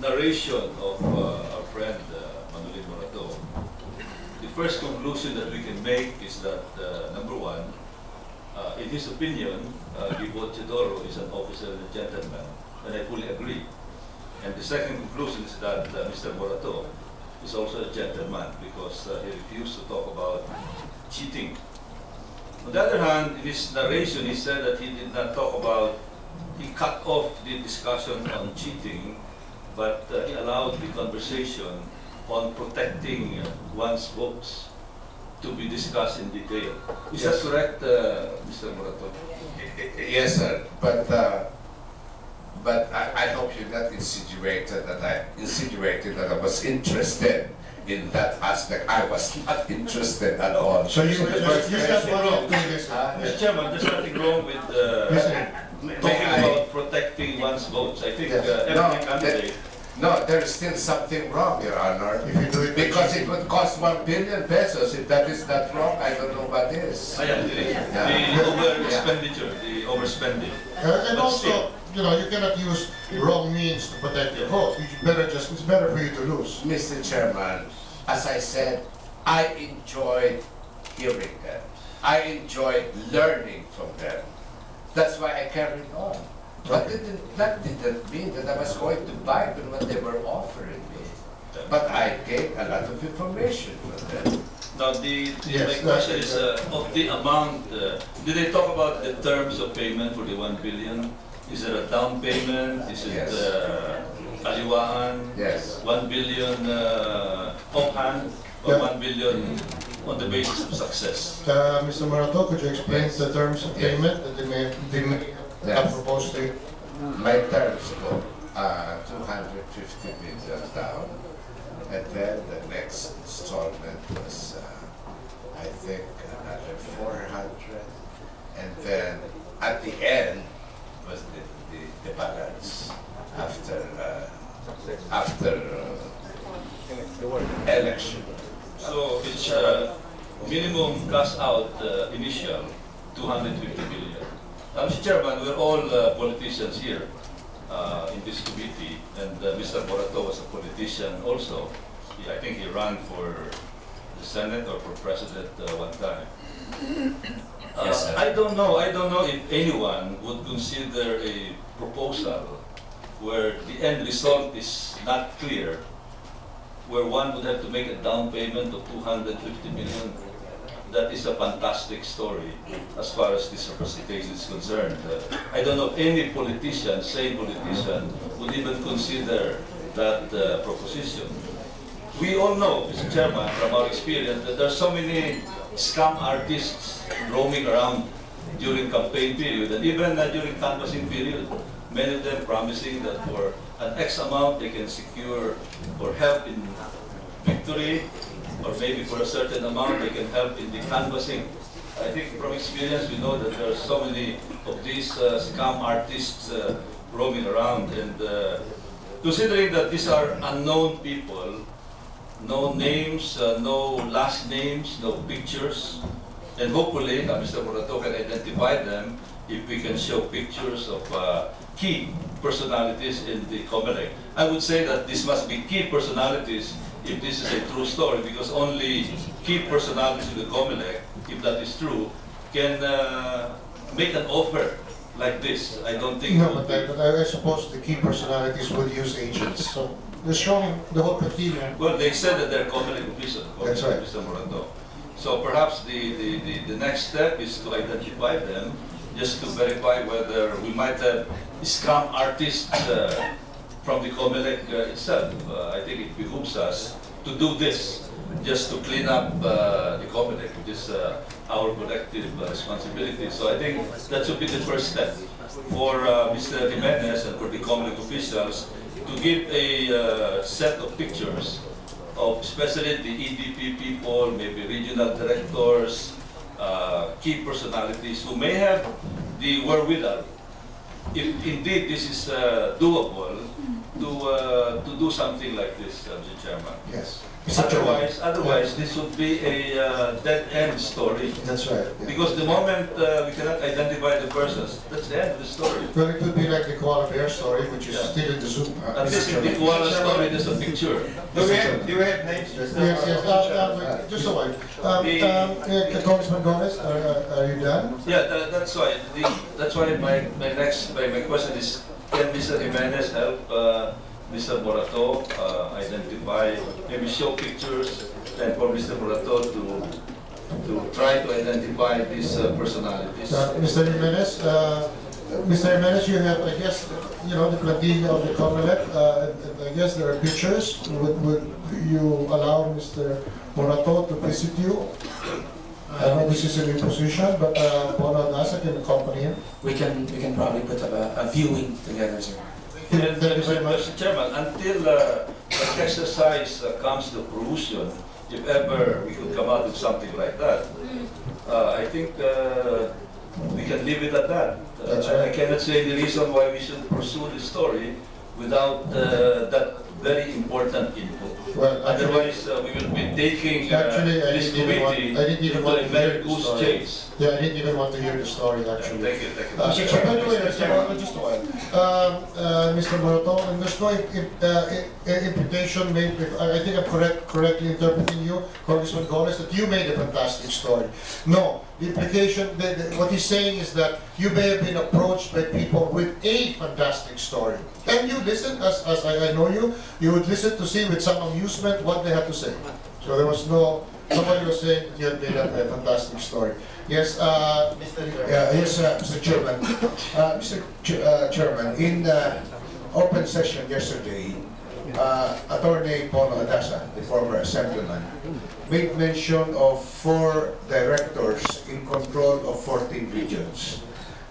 narration of our friend Manoling Morato, the first conclusion that we can make is that, number one, in his opinion, Gibo Teodoro is an officer and a gentleman, and I fully agree. And the second conclusion is that Mr. Morato is also a gentleman because he refused to talk about cheating. On the other hand, in his narration, he said that he did not talk about, he cut off the discussion on cheating, but he allowed the conversation on protecting one's votes to be discussed in detail. Is that correct, Mr. Morato? Yes, sir. But I hope you not insinuated that I was interested in that aspect. I was not interested at all. So you got wrong. Mr. Chairman, there's nothing wrong with talking about protecting one's votes. I think every candidate. No, there is still something wrong, Your Honor. If you do it because it would cost 1 billion pesos. If that is not wrong, I don't know what is. The over-expenditure, the overspending. And also, you know, you cannot use wrong means to protect your vote. It's better for you to lose. Mr. Chairman, as I said, I enjoyed hearing them. I enjoyed learning from them. That's why I carried on. But that didn't mean that I was going to buy on what they were offering me. But I gained a lot of information from them. Now, my question is, of the amount, did they talk about the terms of payment for the 1 billion? Is it a down payment? Is it kaliwaan? Yes. 1 billion offhand? Or 1 billion on the basis of success? Mr. Morato, could you explain the terms of payment that they may have proposed to you? My terms go 250 million down, and then the next installment was, I think, another 400, and then at the end was the balance after election. So it's minimum cash out initial 250 million. Mr. Chairman, we're all politicians here in this committee, and Mr. Morato was a politician also. I think he ran for the Senate or for President one time. Yes, sir. I don't know if anyone would consider a proposal where the end result is not clear, where one would have to make a down payment of 250 million. That is a fantastic story as far as this representation is concerned. I don't know if any politician, sane politician, would even consider that proposition. We all know, Mr. Chairman, from our experience, that there are so many scam artists roaming around during campaign period and even during canvassing period. Many of them promising that for an X amount they can secure or help in victory, or maybe for a certain amount they can help in the canvassing. I think from experience we know that there are so many of these scam artists roaming around, and considering that these are unknown people, no names, no last names, no pictures, and hopefully Mr. Morato can identify them if we can show pictures of key personalities in the COMELEC. I would say that this must be key personalities if this is a true story, because only key personalities in the COMELEC, if that is true, can make an offer like this. I don't think. No, but I suppose the key personalities would use agents. So they're showing the whole criteria. Well, they said that they're COMELEC officials, That's right. Mr. Morato. So perhaps the next step is to identify them, just to verify whether we might have scam artists from the COMELEC itself. I think it behooves us to do this, just to clean up the COMELEC, which is our collective responsibility. So I think that should be the first step for Mr. Jimenez and for the COMELEC officials to give a set of pictures of especially the EDP people, maybe regional directors, key personalities who may have the wherewithal, if indeed this is doable, to do something like this, Mr. Chairman. Yes. Mr. Chairman. Otherwise, this would be a dead-end story. That's right. Yeah. Because the moment we cannot identify the persons, that's the end of the story. Well, it would be like the koala bear story, which is Yeah. still in the zoo. At least in the koala story, there's a picture. Do we have names? Yes, just a while. Congressman Golez, are you done? Yeah, that's why. That's why my question is: can Mr. Jimenez help Mr. Morato identify, maybe show pictures, and for Mr. Morato to try to identify these personalities? Mr. Jimenez, you have, I guess, you know, the plantilla of the Comelec. I guess there are pictures. Would you allow Mr. Morato to visit you? I know this is an imposition, but Bono Nasa can accompany him. We can probably put up a viewing together, sir. And Mr. Chairman, until the exercise comes to fruition, if ever we could come out with something like that, I think we can leave it at that. I cannot say the reason why we should pursue this story without that very important input. Well, otherwise, we will be taking this committee into a mere goose chase. Yeah, I didn't even want to hear the story, actually. Thank you, thank you. By the way, just a while. Mr. Morato, and there's no implication made, I think I'm correctly interpreting you, Congressman Golez, that you made a fantastic story. No, the implication, what he's saying is that you may have been approached by people with a fantastic story. And you listen, as I know you would listen to see with some amusement what they have to say. So there was no, somebody was saying that you had made a fantastic story. Yes, Mr. Chairman. Mr. Chairman, in open session yesterday, Attorney Pono Adasa, the former assemblyman, made mention of 4 directors in control of 14 regions.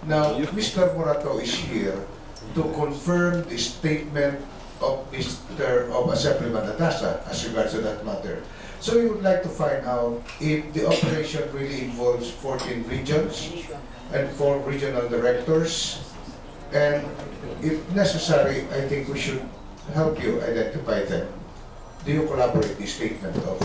Now, Mr. Morato is here to confirm the statement of Assemblyman Adasa as regards to that matter. So we would like to find out if the operation really involves 14 regions and 4 regional directors, and if necessary, I think we should help you identify them. Do you collaborate the statement of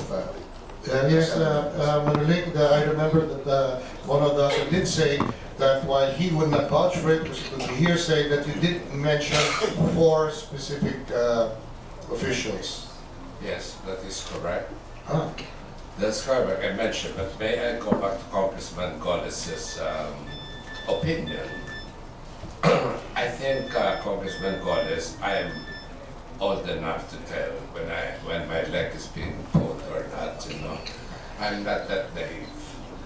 yes, Manoling, I remember that one of the did say that while he would not vouch for it, because it would be hearsay, that you did mention 4 specific officials. Yes, that is correct. Ah. That's correct, I mentioned, but may I go back to Congressman Golez's opinion? I think, Congressman Golez, I am old enough to tell when my leg is being pulled or not, you know. I'm not that naive.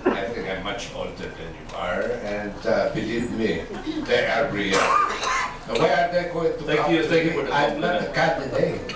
I think I'm much older than you are, and believe me, they are real. Why are they going to Thank you for the I'm not a compliment. candidate.